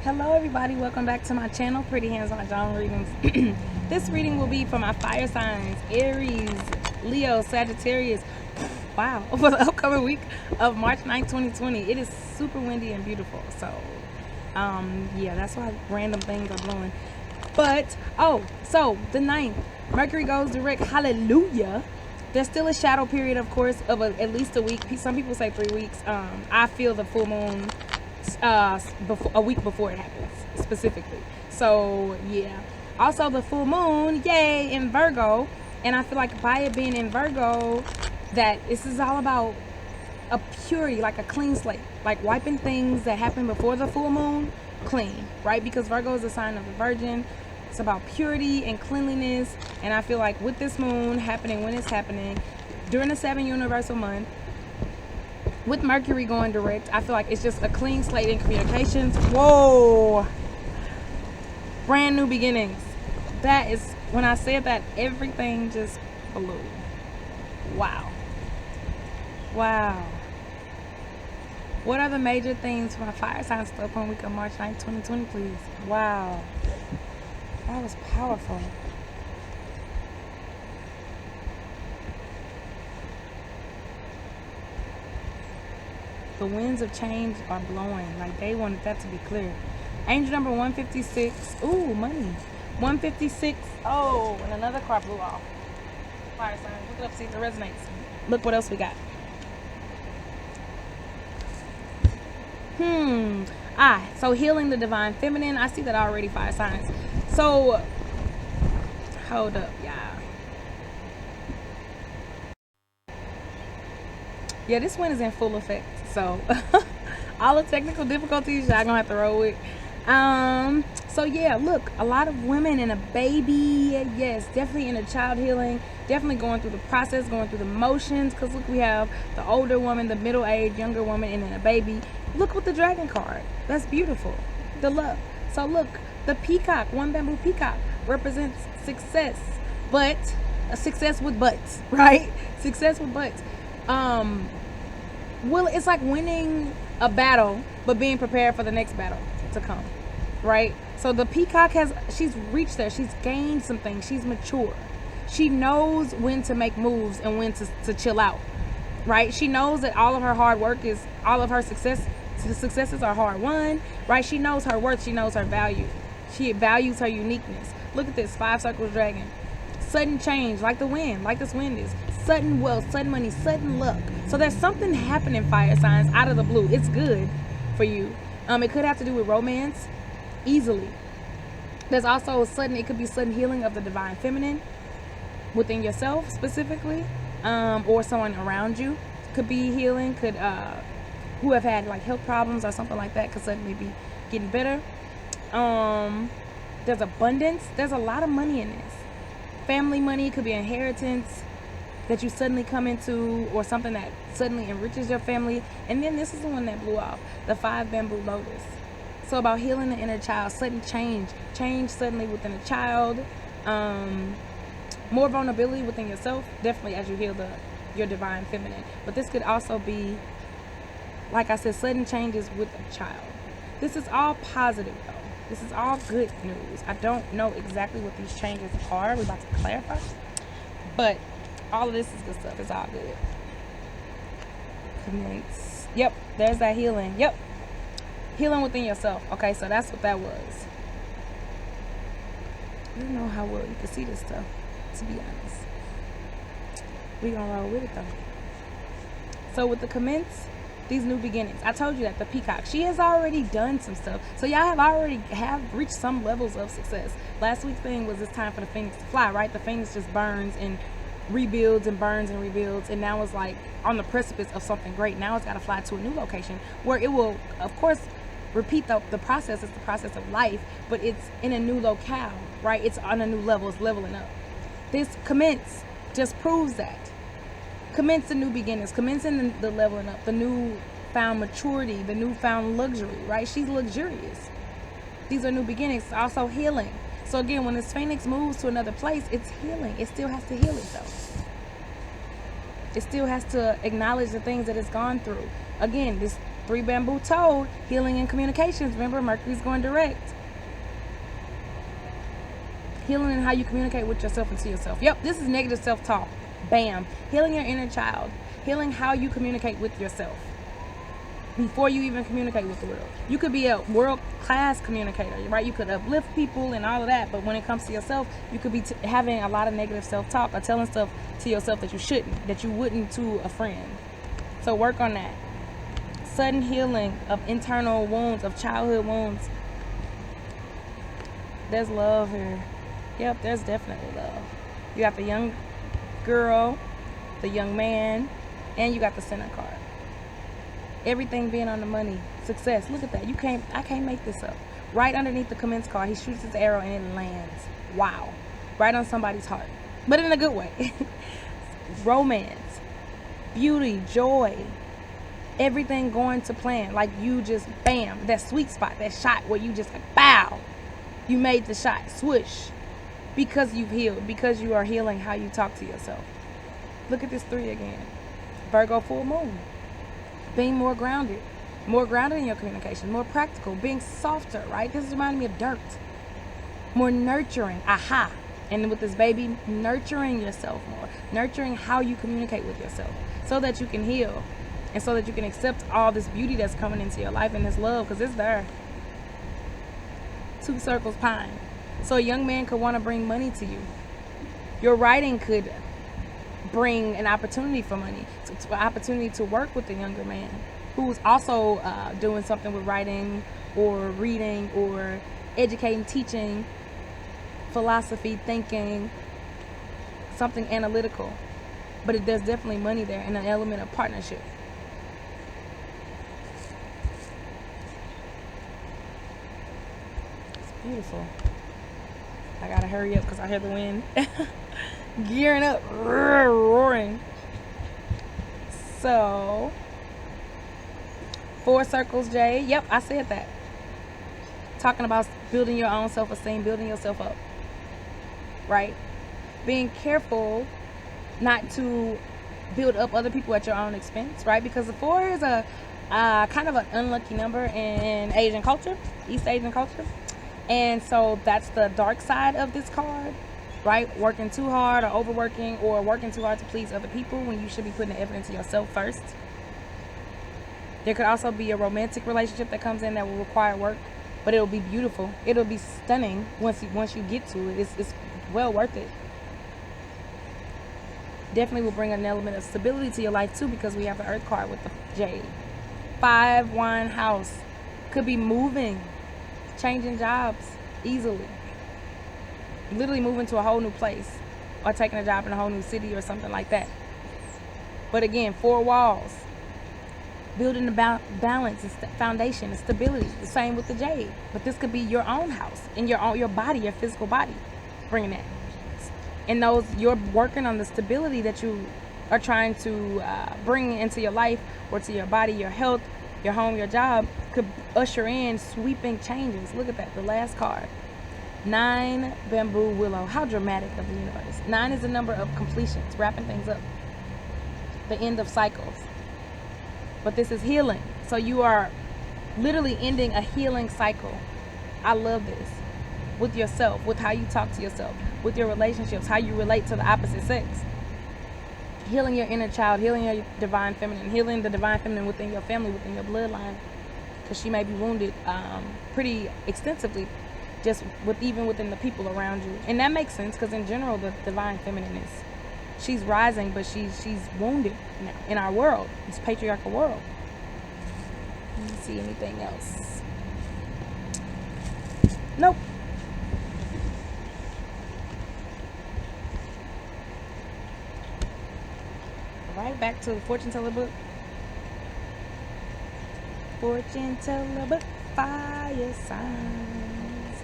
Hello everybody, welcome back to my channel, Pretty Hands Mah Jongg readings. This reading will be for my fire signs, Aries, Leo, Sagittarius. Wow, for the upcoming week of March 9th, 2020. It is super windy and beautiful, so yeah, that's why random things are blowing. But so the 9th, Mercury goes direct. Hallelujah. There's still a shadow period, of course, of at least a week. Some people say 3 weeks. I feel the full moon a week before it happens specifically. So yeah, also the full moon, yay, in Virgo. And I feel like by it being in Virgo, that this is all about a purity, like a clean slate, like wiping things that happened before the full moon clean, right? Because Virgo is a sign of the Virgin. It's about purity and cleanliness. And I feel like with this moon happening when it's happening during the 7 universal month, with Mercury going direct, I feel like it's just a clean slate in communications. Whoa, brand new beginnings. That is, when I said that, everything just blew. Wow. What are the major things for my fire signs stuff on week of March 9th, 2020, please? Wow, that was powerful. The winds of change are blowing. Like, they wanted that to be clear. Angel number 156. Ooh, money. 156. Oh, and another card blew off. Fire signs. Look it up, see if it resonates. Look what else we got. So healing the divine feminine. I see that already, fire signs. So, hold up, y'all. Yeah, this one is in full effect. So all the technical difficulties y'all gonna have to roll with. So yeah, look, a lot of women and a baby. Yes, definitely in a child healing, definitely going through the process, going through the motions. Because look, we have the older woman, the middle-aged, younger woman, and then a baby. Look with the dragon card. That's beautiful. The luck. So look, the peacock, one bamboo peacock, represents success, but a success with butts, right? Success with butts. Well, it's like winning a battle, but being prepared for the next battle to come, right? So the peacock she's reached there. She's gained some things. She's mature. She knows when to make moves and when to chill out, right? She knows that all of her hard work all of her successes are hard won, right? She knows her worth. She knows her value. She values her uniqueness. Look at this 5 circles dragon. Sudden change, like the wind, like this wind is. Sudden wealth, sudden money, sudden luck. So there's something happening, fire signs, out of the blue. It's good for you. It could have to do with romance, easily. There's also it could be sudden healing of the divine feminine within yourself specifically, or someone around you could be healing, who have had like health problems or something like that could suddenly be getting better. There's abundance. There's a lot of money in this. Family money, could be inheritance that you suddenly come into, or something that suddenly enriches your family. And then this is the one that blew off, the 5 bamboo lotus. So about healing the inner child, sudden change suddenly within a child, more vulnerability within yourself, definitely as you heal your divine feminine. But this could also be, like I said, sudden changes with a child. This is all positive though. This is all good news. I don't know exactly what these changes are. We're about to clarify. But all of this is good stuff. It's all good. Commence. Yep, there's that healing. Yep. Healing within yourself. Okay, so that's what that was. I don't know how well you can see this stuff, to be honest. We're going to roll with it, though. So with the commence, these new beginnings. I told you that the peacock, she has already done some stuff. So y'all have reached some levels of success. Last week's thing was it's time for the phoenix to fly, right? The phoenix just burns and rebuilds and burns and rebuilds, and now it's like on the precipice of something great. Now it's got to fly to a new location where it will, of course, repeat the process. It's the process of life, but it's in a new locale, right? It's on a new level. It's leveling up. This commence just proves that. Commence the new beginnings, commencing the leveling up, the newfound maturity, the newfound luxury, right? She's luxurious. These are new beginnings. Also healing. So again, when this phoenix moves to another place, it's healing. It still has to heal itself. It still has to acknowledge the things that it's gone through. Again, this 3 bamboo toad, healing and communications. Remember, Mercury's going direct. Healing in how you communicate with yourself and to yourself. Yep, this is negative self-talk. Bam. Healing your inner child. Healing how you communicate with yourself before you even communicate with the world. You could be a world-class communicator, right? You could uplift people and all of that, but when it comes to yourself, you could be having a lot of negative self-talk or telling stuff to yourself that you shouldn't, that you wouldn't to a friend. So work on that. Sudden healing of internal wounds, of childhood wounds. There's love here. Yep, there's definitely love. You got the young girl, the young man, and you got the center card. Everything being on the money. Success. Look at that. I can't make this up. Right underneath the commence card, he shoots his arrow and it lands. Wow. Right on somebody's heart. But in a good way. Romance. Beauty. Joy. Everything going to plan. Like you just, bam. That sweet spot. That shot where you just like, bow. You made the shot. Swoosh. Because you've healed. Because you are healing how you talk to yourself. Look at this 3 again. Virgo full moon. Being more grounded in your communication, more practical, being softer, right? This is reminding me of dirt. More nurturing, aha. And with this baby, nurturing yourself more, nurturing how you communicate with yourself so that you can heal and so that you can accept all this beauty that's coming into your life and this love, because it's there. 2 circles pine. So a young man could want to bring money to you. Your writing could bring an opportunity for money, an opportunity to work with a younger man who's also doing something with writing or reading or educating, teaching, philosophy, thinking, something analytical. But there's definitely money there and an element of partnership. It's beautiful. I gotta hurry up because I hear the wind. Gearing up, roaring. So 4 circles, Jay. Yep, I said that. Talking about building your own self-esteem, building yourself up, right? Being careful not to build up other people at your own expense, right? Because the 4 is a kind of an unlucky number in Asian culture, East Asian culture. And so that's the dark side of this card. Right? Working too hard or overworking or working too hard to please other people when you should be putting the effort into yourself first. There could also be a romantic relationship that comes in that will require work, but it'll be beautiful. It'll be stunning once you get to it. It's well worth it. Definitely will bring an element of stability to your life too, because we have the Earth card with the Jade. 5 wine house. Could be moving, changing jobs easily. Literally moving to a whole new place or taking a job in a whole new city or something like that. But again, 4 walls. Building the balance and foundation and stability. The same with the Jade. But this could be your own house in your body, your physical body. Bringing that. And you're working on the stability that you are trying to bring into your life or to your body, your health, your home, your job, could usher in sweeping changes. Look at that, the last card. 9 bamboo willow. How dramatic of the universe. 9 is the number of completions, wrapping things up, the end of cycles. But this is healing, so you are literally ending a healing cycle. I love this. With yourself, with how you talk to yourself, with your relationships, how you relate to the opposite sex. Healing your inner child, healing your divine feminine, healing the divine feminine within your family, within your bloodline, because she may be wounded pretty extensively, just even within the people around you. And that makes sense, because in general the divine feminine she's rising, but she's wounded now in our world, this patriarchal world. Let me see anything else. Nope. Right back to the fortune teller book. Fortune teller book, fire signs.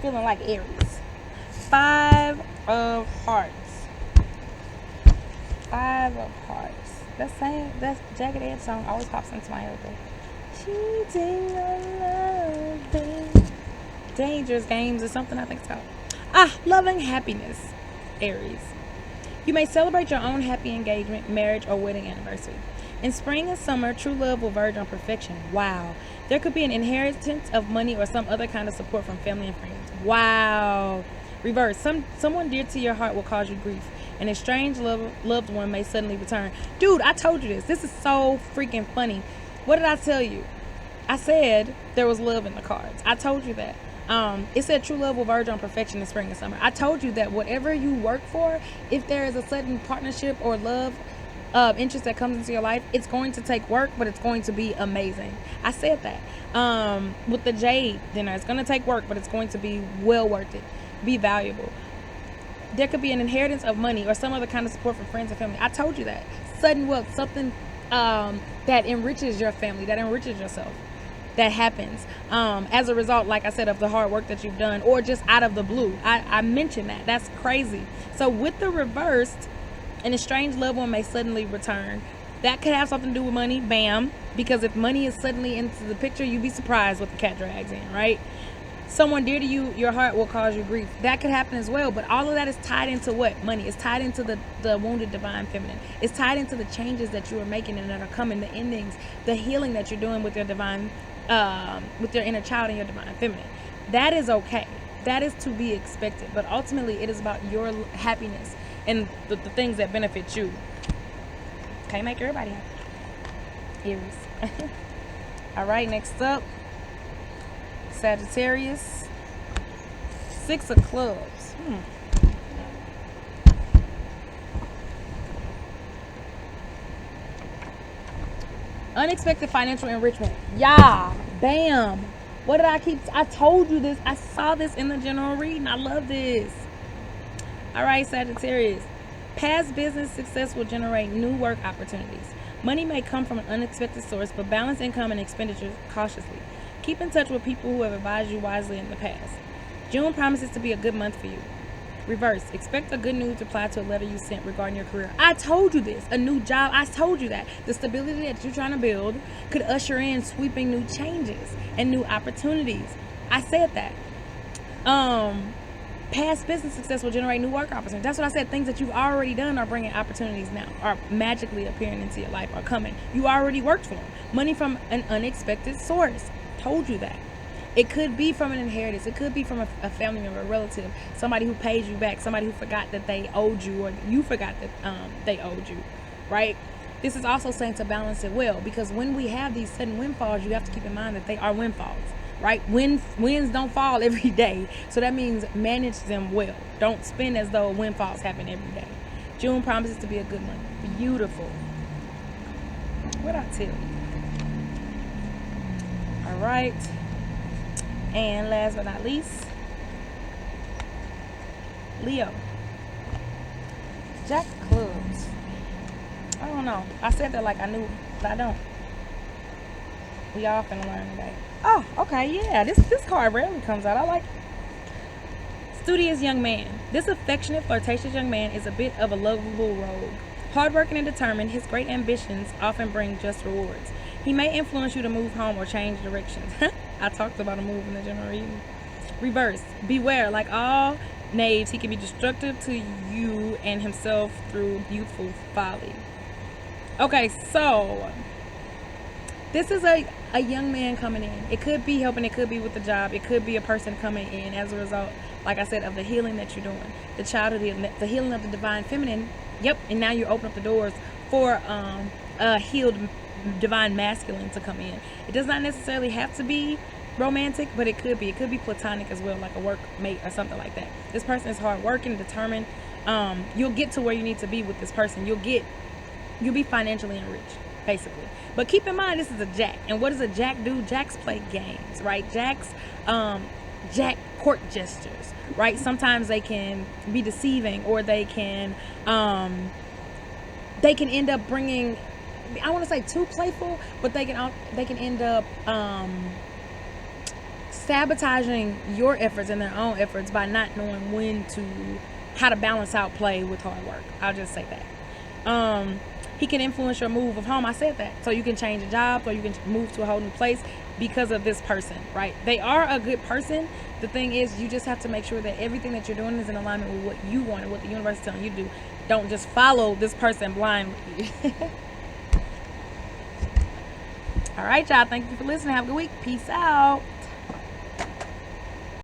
Feeling like Aries. 5 of hearts. 5 of hearts. That Jagged Edge song always pops into my head. Cheating on love, babe. Dangerous Games or something, I think it's called. Loving happiness, Aries. You may celebrate your own happy engagement, marriage, or wedding anniversary. In spring and summer, true love will verge on perfection. Wow. There could be an inheritance of money or some other kind of support from family and friends. Wow. Reverse. Someone dear to your heart will cause you grief. An estranged loved one may suddenly return. Dude, I told you this. This is so freaking funny. What did I tell you? I said there was love in the cards. I told you that. It said true love will verge on perfection in spring and summer. I told you that whatever you work for, if there is a sudden partnership or love interest that comes into your life, it's going to take work, but it's going to be amazing. I said that. With the Jade dinner, it's going to take work, but it's going to be well worth it. Be valuable. There could be an inheritance of money or some other kind of support from friends and family. I told you that. Sudden wealth, something that enriches your family, that enriches yourself. That happens as a result, like I said, of the hard work that you've done, or just out of the blue. I mentioned that. That's crazy. So with the reversed, an estranged loved one may suddenly return. That could have something to do with money. Bam. Because if money is suddenly into the picture, you'd be surprised what the cat drags in, right? Someone dear to you, your heart will cause you grief. That could happen as well. But all of that is tied into what? Money. It's tied into the wounded divine feminine. It's tied into the changes that you are making and that are coming, the endings, the healing that you're doing with your divine with your inner child and your divine feminine. That is okay. That is to be expected. But ultimately, it is about your happiness and the things that benefit you. Can't make everybody happy. Aries. All right, next up, Sagittarius. 6 of clubs. Unexpected financial enrichment. Yeah. Bam. What did I told you this. I saw this in the general reading. I love this. All right, Sagittarius. Past business success will generate new work opportunities. Money may come from an unexpected source, but balance income and expenditures cautiously. Keep in touch with people who have advised you wisely in the past. June promises to be a good month for you. Reverse. Expect a good news reply to a letter you sent regarding your career. I told you this. A new job. I told you that. The stability that you're trying to build could usher in sweeping new changes and new opportunities. I said that. Past business success will generate new work opportunities. That's what I said. Things that you've already done are bringing opportunities now, are magically appearing into your life, are coming. You already worked for them. Money from an unexpected source. Told you that. It could be from an inheritance. It could be from a family member, a relative, somebody who pays you back, somebody who forgot that they owed you, or you forgot that they owed you, right? This is also saying to balance it well, because when we have these sudden windfalls, you have to keep in mind that they are windfalls, right? Winds don't fall every day, so that means manage them well. Don't spend as though windfalls happen every day. June promises to be a good month. Beautiful. What'd I tell you? All right. And last but not least, Leo. Jack of clubs. I don't know. I said that like I knew, but I don't. We all finna learn today. Oh, okay, yeah. This card rarely comes out. I like it. Studious young man. This affectionate, flirtatious young man is a bit of a lovable rogue. Hardworking and determined, his great ambitions often bring just rewards. He may influence you to move home or change directions. I talked about a move in the general reading. Reverse. Beware. Like all knaves, he can be destructive to you and himself through youthful folly. Okay, so this is a young man coming in. It could be helping. It could be with the job. It could be a person coming in as a result, like I said, of the healing that you're doing. The childhood, the healing of the divine feminine. Yep. And now you open up the doors for a healed divine masculine to come in. It does not necessarily have to be romantic, but it could be platonic as well, like a workmate or something like that. This person is hardworking, determined. You'll get to where you need to be with this person. You'll be financially enriched, basically. But keep in mind, this is a jack, and what does a jack do? Jacks play games, right? Jack court gestures, right? Sometimes they can be deceiving, or they can end up bringing, I want to say too playful, but they can end up sabotaging your efforts and their own efforts by not knowing how to balance out play with hard work. I'll just say that. He can influence your move of home. I said that. So you can change a job, or you can move to a whole new place because of this person, right? They are a good person. The thing is, you just have to make sure that everything that you're doing is in alignment with what you want and what the universe is telling you to do. Don't just follow this person blindly. All right, y'all. Thank you for listening. Have a good week. Peace out.